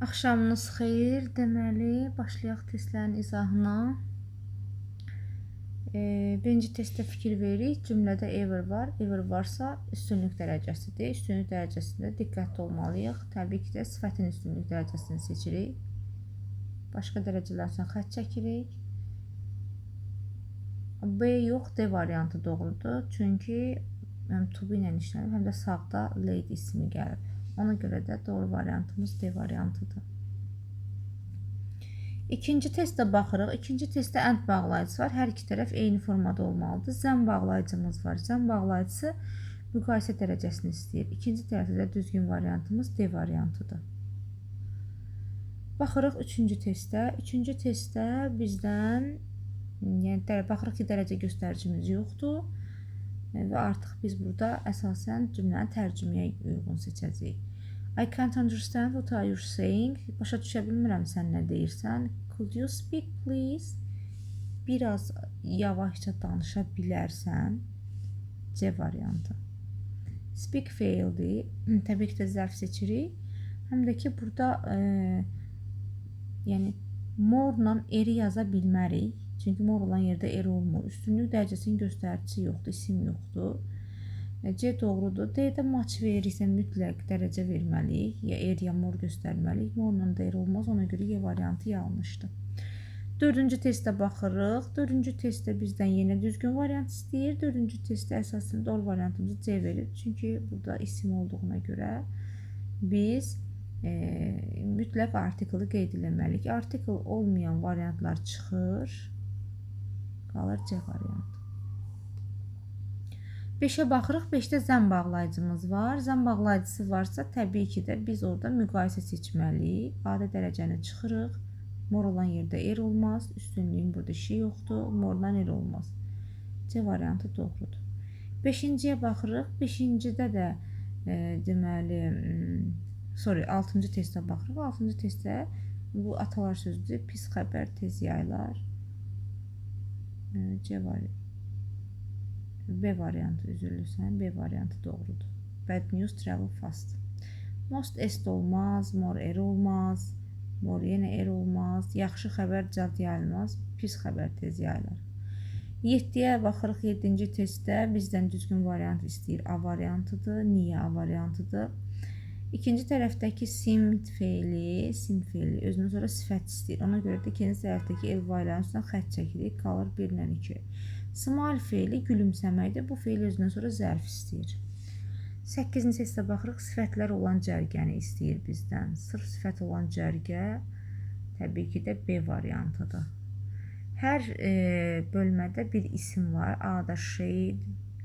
Axşamınız xeyir. Deməli, başlayaq testlərin izahına. Birinci testdə fikir veririk. Cümlədə ever var. Ever varsa üstünlük dərəcəsidir. Üstünlük dərəcəsində diqqətli olmalıyıq. Təbii ki də sifətin üstünlük dərəcəsini seçirik. Başqa dərəcələr üçün xətt çəkirik. B yox, D variantı doğrudur. Çünki həm to be ilə işlənib, həm də sağda lady ismi gəlib. Ona görə də doğru variantımız D variantıdır. İkinci testə baxırıq. İkinci testdə and bağlayıcısı var. Hər iki tərəf eyni formada olmalıdır. Zəm bağlayıcımız var. Zəm bağlayıcısı müqayisə dərəcəsini istəyir. İkinci tərəfdə də düzgün variantımız D variantıdır. Baxırıq üçüncü testə. Üçüncü testdə bizdən baxırıq ki, dərəcə göstəricimiz yoxdur. Və artıq biz burada əsasən cümləni tərcüməyə uyğun seçəcəyik. I can't understand what are you saying. Başa düşə bilmirəm sən nə deyirsən. Could you speak please? Biraz yavaşca danışa bilərsən. C variantı. Speak faildir. Təbii ki də zərf seçirik. Həm də ki burada yəni more-la eri yaza bilmərik. Çünki more olan yerdə eri olmur. Üstünlük dərəcəsinin göstəricisi yoxdur, isim yoxdur. C doğrudur. D-də match veririksə mütləq dərəcə verməliyik. Ya er ya more göstərməliyik. More-la da eri olmaz. Ona görə Y variantı yanlışdır. Dördüncü testə baxırıq. Dördüncü testdə bizdən yenə düzgün variant istəyir. Dördüncü testdə əsasən doğru variantımızı C verir. Çünki burada isim olduğuna görə biz mütləq artiklı qeyd eləməliyik. Artikl olmayan variantlar çıxır. Qalır C variantı. 5-ə baxırıq. 5-də zəm bağlayıcımız var. Zəm bağlayıcısı varsa təbii ki də biz orada müqayisə seçməliyik. Adi dərəcəni çıxırıq. Mor olan yerdə er olmaz. Üstünlüyün burada işi yoxdur. Mordan er olmaz. C variantı doğrudur. 5-ciyə baxırıq. 5-cidə də deməli 6-cı testə baxırıq. 6-cı testdə bu atalar sözüdür. Pis xəbər tez yaylar. C variantı. B variantı üzürlüsən. B variantı doğrudur. Bad news travel fast. Most est olmaz. More er olmaz. More yenə er olmaz. Yaxşı xəbər cəld yayılmaz. Pis xəbər tez yayılır. 7-yə baxırıq. 7-ci testdə bizdən düzgün variant istəyir. A variantıdır. Niyə A variantıdır? İkinci tərəfdəki sim feili özündən sonra sifət istəyir. Ona görə də ikinci tərəfdəki el variantından xətt çəkirik. Qalır 1-lə 2. Smile feili gülümsəməkdir. Bu feil özündən sonra zərf istəyir. 8-ci testə baxırıq. Sifətlər olan cərgəni istəyir bizdən. Sırf sifət olan cərgə təbii ki də B variantıdır. Hər bölmədə bir isim var. A-da shade,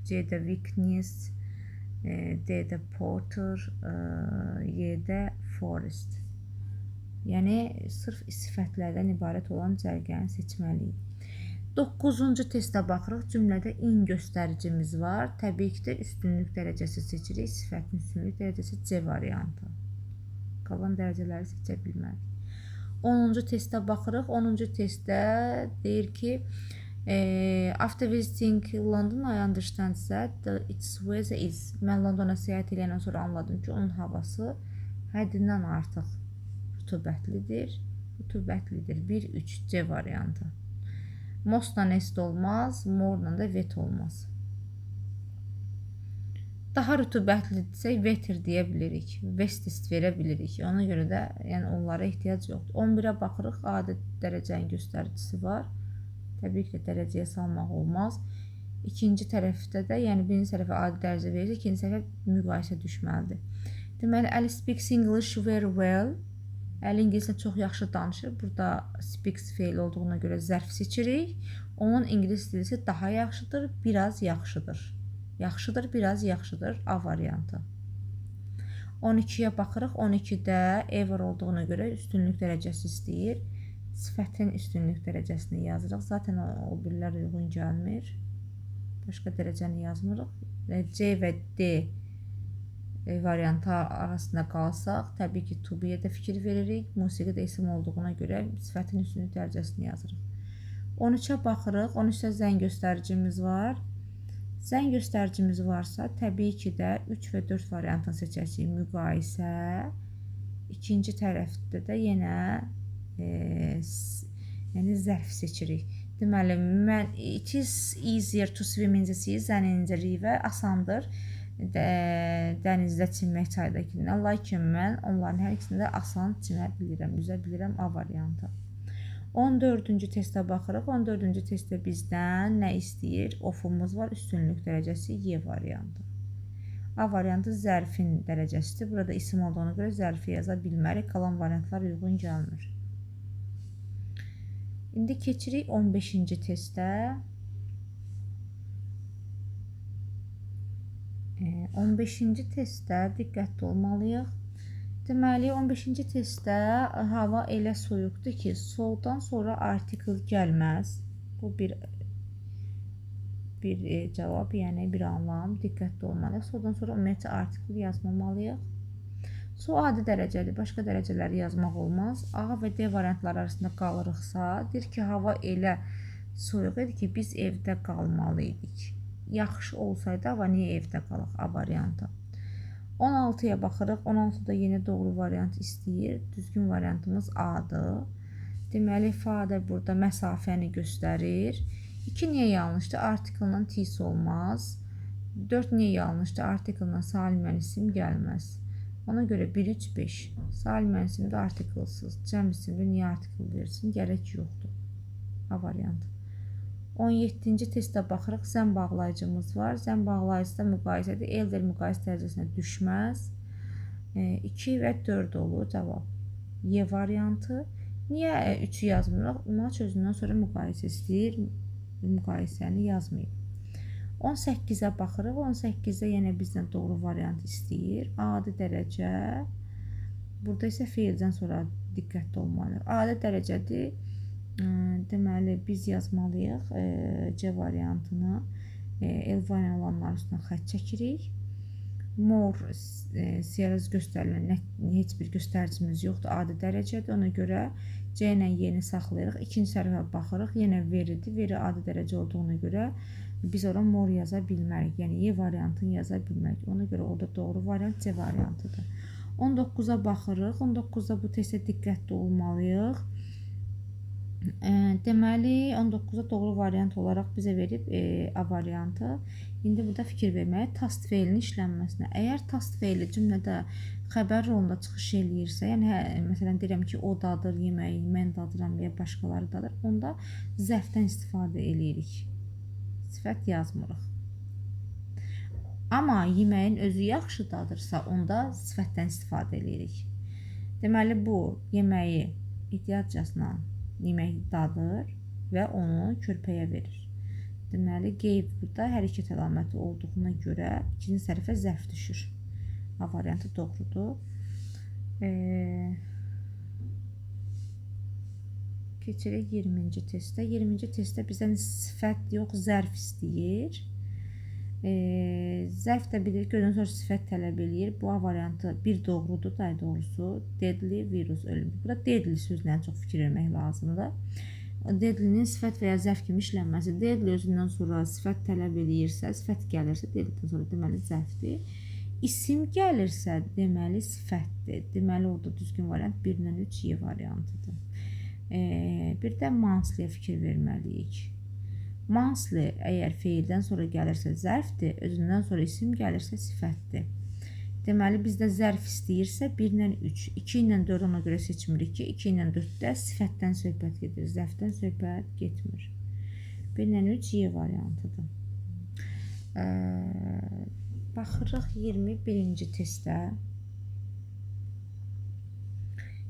C-də weakness, D-də porter, Y-də forest. Yəni sırf sifətlərdən ibarət olan cərgəni seçməliyik. 9-cu testə baxırıq. Cümlədə in göstəricimiz var. Təbii ki də üstünlük dərəcəsi seçirik. Sifətin üstünlük dərəcəsi C variantı. Qalan dərəcələri seçə bilmərik. 10-cu testə baxırıq. 10-cu testdə deyir ki after visiting London, I understand that its weather is. Mən Londona səyahət edəndən sonra anladım ki, onun havası həddindən artıq rütubətlidir. 1-3 C variantı. Mostla est olmaz, morla da vet olmaz. Daha rütubətlidirsə vetir deyə bilirik. Vestist verə bilirik. Ona görə də yəni onlara ehtiyac yoxdur. 11-ə baxırıq. Adi dərəcənin göstəricisi var. Təbii ki, dərəcəyə salmaq olmaz. İkinci tərəfdə də, yəni birinci tərəfə adi dərəcə verir, ikinci tərəfə müqayisə düşməlidir. Deməli, Ali speaks English very well. Əli ingiliscə çox yaxşı danışır. Burada speaks feil olduğuna görə zərf seçirik. Onun ingilis dilisi daha yaxşıdır, biraz yaxşıdır. Yaxşıdır, biraz yaxşıdır. A variantı. 12-yə baxırıq. 12-də ever olduğuna görə üstünlük dərəcəsi istəyir. Sifətin üstünlük dərəcəsini yazırıq. Zaten o birlər uyğun gəlmir. Başqa dərəcəni yazmırıq. C və D variantı arasında qalsaq, təbii ki, to be-yə də fikir veririk. Musiqi də isim olduğuna görə sifətin üstünlük dərəcəsini yazırıq. 13-ə baxırıq. 13-də zəng göstəricimiz var. Zəng göstəricimiz varsa, təbii ki də 3 və 4 variantını seçəcəyik. Müqayisə, İkinci tərəfdə də yenə yəni zərf seçirik. Deməli, it is easier to swim in the sea than in the river. Asandır dənizdə çimmək çaydakindən. Lakin mən onların hər ikisində asan çimə bilirəm, üzə bilirəm. A variantı. 14-cü testə baxırıq. 14-cü testdə bizdən nə istəyir? Ofumuz var, üstünlük dərəcəsi Y variantı. A variantı zərfin dərəcəsidir. Burada isim olduğuna görə zərfi yaza bilmərik. Qalan variantlar uyğun gəlmir. İndi keçirik 15-ci testə. 15-ci testdə diqqətli olmalıyıq. Deməli, 15-ci testdə hava elə soyuqdur ki, soğuqdan sonra artikel gəlməz. Bu bir cavab, yəni bir anlam. Diqqətli olmalıyıq. Soğuqdan sonra ümumiyyətlə artikel yazmamalıyıq. Su adi dərəcəli, başqa dərəcələri yazmaq olmaz. A və D variantları arasında qalırıqsa, deyir ki, hava elə soyuq idi ki, biz evdə qalmalıydik. Yaxşı olsaydı, hava niyə evdə qalıq? A variantı. 16-ya baxırıq. 16-da yenə doğru variant istəyir. Düzgün variantımız A-dır. Deməli, ifadə burada məsafəni göstərir. 2 niyə yanlışdır? Artikellə tis olmaz. 4 niyə yanlışdır? Artikellə salimən isim gəlməz. Ona görə 1, 3, 5. Salimən isimdə artikelsiz. Cəm isimdə niyə artikel versin? Gərək yoxdur. A variantı. 17-ci testdə baxırıq. Zəm bağlayıcımız var. Zəm bağlayıcıda müqayisədir. Elder müqayisə dərəcəsinə düşməz. 2 və 4 olur cavab. Y variantı. Niyə 3-ü yazmırıq? Maç özündən sonra müqayisə istəyir. Müqayisəni yazmayıb. 18-ə baxırıq. 18-də yenə bizdən doğru variant istəyir. Adi dərəcə. Burada isə feildən sonra diqqətli olmalıyıq. Adi dərəcədir. Deməli, biz yazmalıyıq C variantını. Elvaniya olanlar üstündən xətt çəkirik. Mor siyarız göstərilən heç bir göstəricimiz yoxdur. Adi dərəcədir. Ona görə C ilə Y-ni saxlayırıq. İkinci sərfə baxırıq. Yenə veridir. Veri adi dərəcə olduğuna görə biz ora mor yaza bilmərik. Yəni Y variantını yaza bilmərik. Ona görə orada doğru variant C variantıdır. 19-a baxırıq. 19-da bu testə diqqətli olmalıyıq. Deməli, 19-a doğru variant olaraq bizə verib A variantı. İndi burada fikir verməyə tast feilinin işlənməsinə. Əgər tast feili cümlədə xəbər rolunda çıxış eləyirsə, yəni məsələn deyirəm ki, o dadır yeməyi, mən dadıram ya başqaları dadır, onda zərfdən istifadə eləyirik. Sifət yazmırıq. Amma yeməyin özü yaxşı dadırsa, onda sifətdən istifadə eləyirik. Deməli, bu yeməyi ehtiyatcasına yemək dadır və onu körpəyə verir. Deməli, qeyb burada hərəkət əlaməti olduğuna görə ikinci sərfə zərf düşür. A variantı doğrudur. Keçirik 20-ci testə. 20-ci testdə bizdən sifət yox, zərf istəyir. Zərf də bilir, gözdən sonra sifət tələb eləyir. Bu A variantı bir doğrudur, daha doğrusu. Deadly virus ölümü. Burada deadly sözlə çox fikir vermək lazımdır. Deadly'nin sifət və ya zərf kimi işlənməsi. Deadly özündən sonra sifət tələb eləyirsə, sifət gəlirsə, deadly'dən sonra deməli zərfdir. İsim gəlirsə, deməli sifətdir. Deməli, orada düzgün variant 1-dən 3 Y variantıdır. Bir də monthly-yə fikir verməliyik. Monthly əgər feildən sonra gəlirsə zərfdir, özündən sonra isim gəlirsə sifətdir. Deməli, bizdə zərf istəyirsə 1-dən 3, 2-dən 4 ona görə seçmirik ki, 2-dən 4-də sifətdən söhbət gedir, zərfdən söhbət getmir. 1-dən 3 Y variantıdır. Baxırıq 21-ci testə.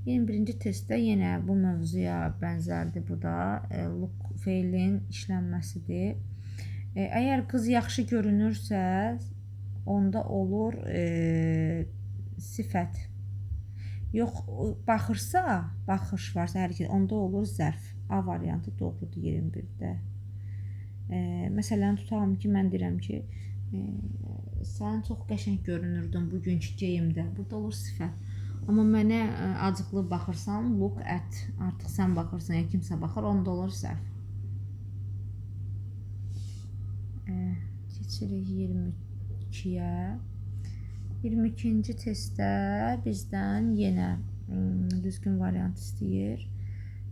21-ci testdə yenə bu mövzuya bənzərdir bu da. Look feilin işlənməsidir. Əgər qız yaxşı görünürsə, onda olur sifət. Yox, baxırsa, baxış varsa hərəkət, onda olur zərf. A variantı doğrudur 21-də. Məsələn, tutalım ki, mən deyirəm ki, sən çox qəşəng görünürdün bugünkü geyimdə. Burada olur sifət. Amma mənə acıqlı baxırsan, look at. Artıq sən baxırsan, ya kimsə baxır, onda olur zərf. Keçirik 22-yə. 22-ci testdə bizdən yenə düzgün variant istəyir.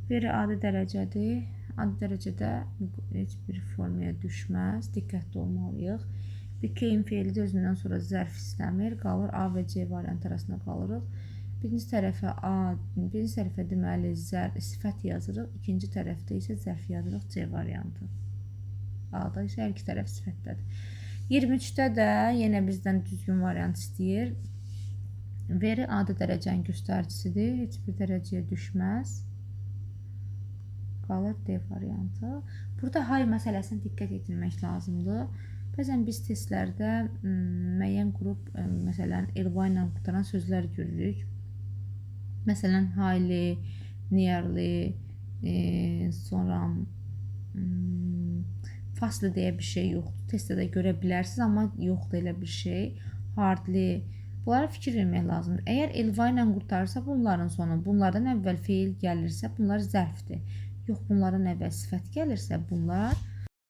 Veri adi dərəcədir. Adi dərəcədə heç bir formaya düşməz. Diqqətli olmalıyıq. Became feili də özündən sonra zərf istəmir. Qalır A və C variant arasında qalırıq. Birinci tərəfə deməli sifət yazırıq. İkinci tərəfdə isə zərf yazırıq C variantı. A-da isə hər iki tərəf sifətdədir. 23-də də yenə bizdən düzgün variant istəyir. Veri adi dərəcənin göstəricisidir. Heç bir dərəcəyə düşməz. Qalır D variantı. Burada hay məsələsinə diqqət etmək lazımdır. Bəzən biz testlərdə müəyyən qrup, məsələn, elva ilə qutaran sözlər görürük. Məsələn, highly, nearly, sonra fastly deyə bir şey yoxdur. Testdə də görə bilərsiniz, amma yoxdur elə bir şey. Hardly. Bunlara fikir vermək lazımdır. Əgər elva ilə qutarsa bunların sonu, bunlardan əvvəl feil gəlirsə, bunlar zərfdir. Yox, bunların əvvəl sifət gəlirsə, bunlar